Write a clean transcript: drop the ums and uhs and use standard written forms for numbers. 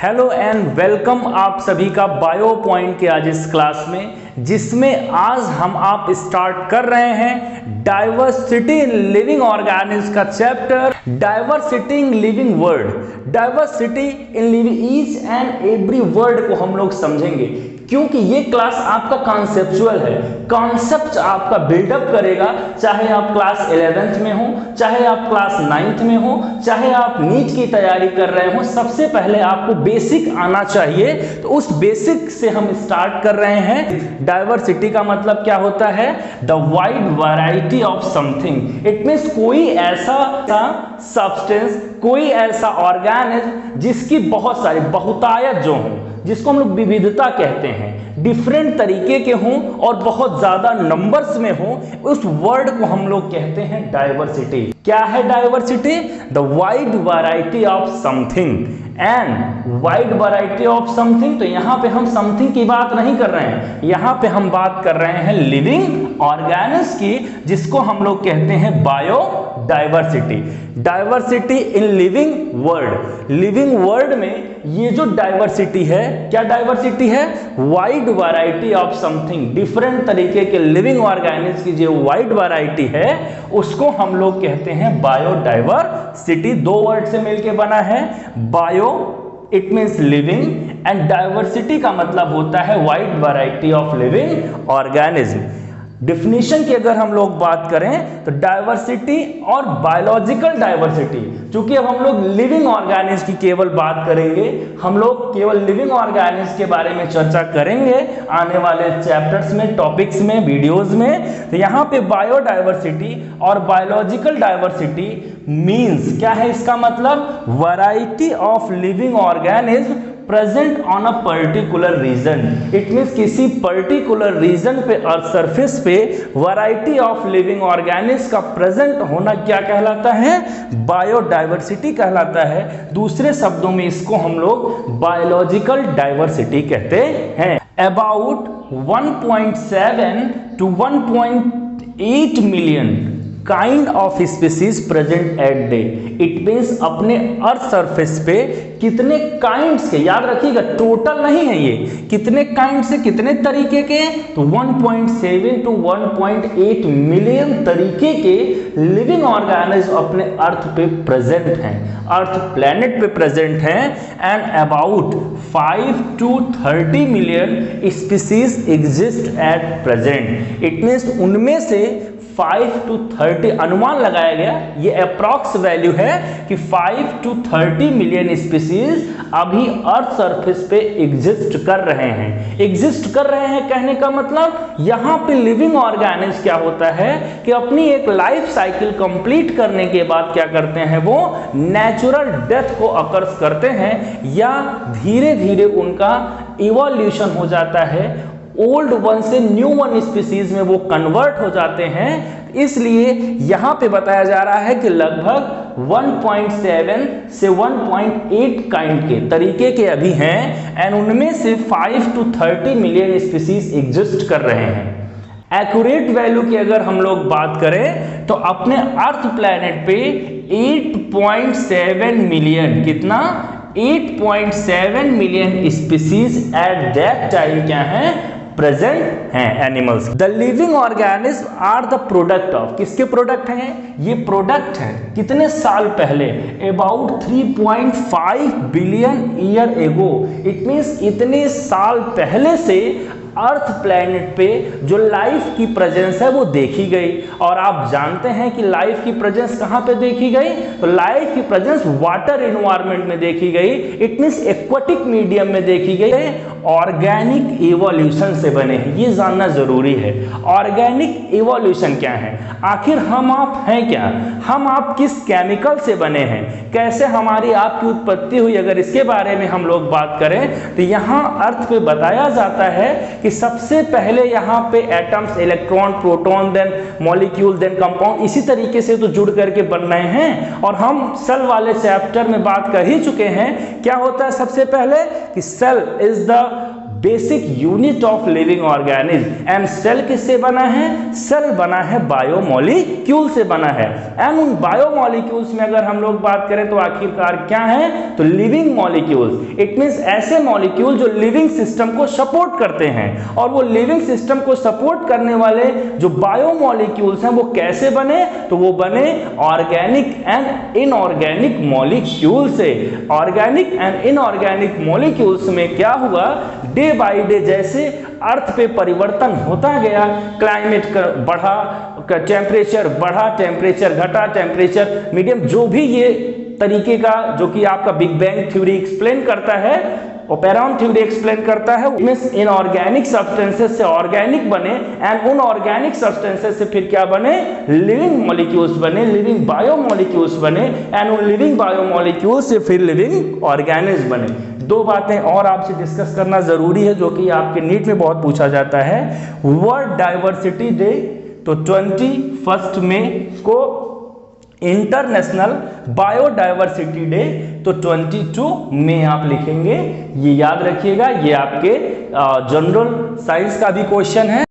Hello and welcome आप सभी का बायो पॉइंट के आज इस क्लास में, जिसमें आज हम आप स्टार्ट कर रहे हैं डाइवर्सिटी इन लिविंग ऑर्गेनिज्म का chapter diversity in living word. Diversity in living each and every word को हम लोग समझेंगे, क्योंकि ये क्लास आपका कॉन्सेप्चुअल है। कॉन्सेप्ट आपका बिल्डअप करेगा, चाहे आप क्लास 11th में हो, चाहे आप क्लास 9th में हो, चाहे आप नीट की तैयारी कर रहे हो। सबसे पहले आपको बेसिक आना चाहिए, तो उस बेसिक से हम स्टार्ट कर रहे हैं। डाइवर्सिटी का मतलब क्या होता है? The wide variety of something. It means कोई ऐसा सब्सटेंस, कोई ऐसा ऑर्गेनिज्म जिसकी बहुत सारी बहुतायत जो हो, जिसको हम लोग विविधता कहते हैं, डिफरेंट तरीके के हों और बहुत ज्यादा नंबर्स में हो, उस वर्ड को हम लोग कहते हैं डाइवर्सिटी। क्या है diversity? The wide variety of something. And wide variety of something, तो यहां पे हम समथिंग की बात नहीं कर रहे हैं, यहां पे हम बात कर रहे हैं लिविंग ऑर्गेनिज्म की, जिसको हम लोग कहते हैं bio diversity. Diversity in living word. Living word में ये जो डाइवर्सिटी है, क्या डाइवर्सिटी है? Wide variety of something. Different तरीके के लिविंग ऑर्गेनिज्म की जो वाइड वैरायटी है, उसको हम लोग कहते हैं बायोडाइवर्सिटी। दो वर्ड से मिलके बना है। Bio it means living and diversity का मतलब होता है wide variety of living organism. Definition की अगर हम लोग बात करें तो डाइवर्सिटी और बायोलॉजिकल डाइवर्सिटी, चूंकि अब हम लोग लिविंग ऑर्गेनिज्म की केवल बात करेंगे, हम लोग केवल लिविंग ऑर्गेनिज्म के बारे में चर्चा करेंगे आने वाले चैप्टर्स में, टॉपिक्स में, वीडियोस में। तो यहाँ पे बायोडाइवर्सिटी और बायोलॉजिकल डाइवर्सिटी मीन्स क्या है? इसका मतलब variety of living organism present on a particular region. It means किसी पर्टिकुलर रीजन पे और सरफेस पे वैरायटी ऑफ लिविंग ऑर्गेनिज्म का प्रेजेंट होना क्या कहलाता है? बायोडाइवर्सिटी कहलाता है। दूसरे शब्दों में इसको हम लोग बायोलॉजिकल डाइवर्सिटी कहते हैं। About 1.7 to 1.8 million kind of species present at day. It means अपने अर्थ सरफेस पे कितने काइंड्स के, याद रखिएगा टोटल नहीं है ये, कितने काइंड से कितने तरीके के, तो 1.7 to 1.8 मिलियन तरीके के लिविंग ऑर्गेनिज्म अपने अर्थ पे प्रेजेंट हैं, अर्थ प्लेनेट पे प्रेजेंट हैं। And about 5 to 30 million species exist at present. It means उनमें से 5 to 30 अनुमान लगाया गया, ये अप्रॉक्स वैल्यू है कि 5 to 30 मिलियन स्पीसीज अभी अर्थ सरफेस पे एग्जिस्ट कर रहे हैं। एग्जिस्ट कर रहे हैं कहने का मतलब यहां पे लिविंग ऑर्गेनिज्म क्या होता है कि अपनी एक लाइफ साइकिल कंप्लीट करने के बाद क्या करते हैं, वो नेचुरल डेथ को अकर्स करते हैं, या धीरे धीरे उनका इवोल्यूशन हो जाता है, ओल्ड वन से न्यू वन स्पीसीज में वो कन्वर्ट हो जाते हैं। इसलिए यहां पे बताया जा रहा है कि लगभग 1.7 से 1.8 काइंड के तरीके के अभी हैं, एंड उनमें से 5 to 30 मिलियन स्पीसीज एग्जिस्ट कर रहे हैं। एक्यूरेट वैल्यू की अगर हम लोग बात करें तो अपने अर्थ प्लैनेट पे 8.7 मिलियन, कितना? 8.7 million species at that time क्या है? प्रेजेंट हैं animals. The living organism are the product of, किसके प्रोडक्ट हैं? ये प्रोडक्ट है कितने साल पहले? About 3.5 billion year ago. It means इतने साल पहले से अर्थ प्लैनेट पे जो लाइफ की प्रेजेंस है वो देखी गई। और आप जानते हैं कि लाइफ की प्रेजेंस कहां पे देखी गई? तो लाइफ की प्रेजेंस वाटर एनवायरनमेंट में देखी गई। इट मींस एक्वाटिक मीडियम में देखी गई। ऑर्गेनिक इवोल्यूशन से बने हैं, ये जानना जरूरी है। ऑर्गेनिक इवोल्यूशन क्या है? आखिर हम आप हैं क्या? हम आप किस केमिकल से बने हैं? कैसे हमारी आपकी उत्पत्ति हुई? अगर इसके बारे में हम लोग बात करें तो यहाँ अर्थ पे बताया जाता है कि सबसे पहले यहाँ पे atoms, electron, proton, then molecule, then compound, इसी तरीके से तो जुड़ करके बन रहे हैं। और हम सेल वाले चैप्टर में बात कर ही चुके हैं। क्या होता है सबसे पहले कि cell is the basic unit of living organism. And cell किससे बना है? सेल बना है बायोमॉलिक्यूल से बना है। एंड उन बायोमॉलिक्यूल्स में अगर हम लोग बात करें तो आखिरकार क्या है? तो लिविंग मॉलिक्यूल्स। इट मींस ऐसे मॉलिक्यूल जो लिविंग सिस्टम को सपोर्ट करते हैं। और वो लिविंग सिस्टम को सपोर्ट करने वाले जो बायोमॉलिक्यूल्स हैं वो कैसे बने? तो वो बने ऑर्गेनिक एंड इनऑर्गेनिक मॉलिक्यूल से। ऑर्गेनिक एंड इनऑर्गेनिक मॉलिक्यूल्स में क्या हुआ? डे बाय डे जैसे अर्थ पे परिवर्तन होता गया, क्लाइमेट बढ़ा, टेम्परेचर बढ़ा, टेम्परेचर घटा, टेम्परेचर मीडियम, जो भी ये तरीके का जो कि आपका बिग बैंग थ्योरी एक्सप्लेन करता है, ओपेरॉन थ्योरी एक्सप्लेन करता है, मींस इनऑर्गेनिक सब्सटेंसेस से ऑर्गेनिक बने एंड उन ऑर्गेनिक सब्सटेंसेस से फिर क्या बने? लिविंग मॉलिक्यूल्स बने, लिविंग बायोमॉलिक्यूल्स बने एंड उन लिविंग बायोमॉलिक्यूल्स से फिर लिविंग ऑर्गेनिज्म बने। दो बातें और आपसे डिस्कस करना जरूरी है जो कि आपके नीट में बहुत पूछा जाता है। वर्ल्ड डाइवर्सिटी डे, तो 21 मई को इंटरनेशनल बायोडाइवर्सिटी डे, तो 22 में आप लिखेंगे। ये याद रखिएगा, ये आपके जनरल साइंस का भी क्वेश्चन है।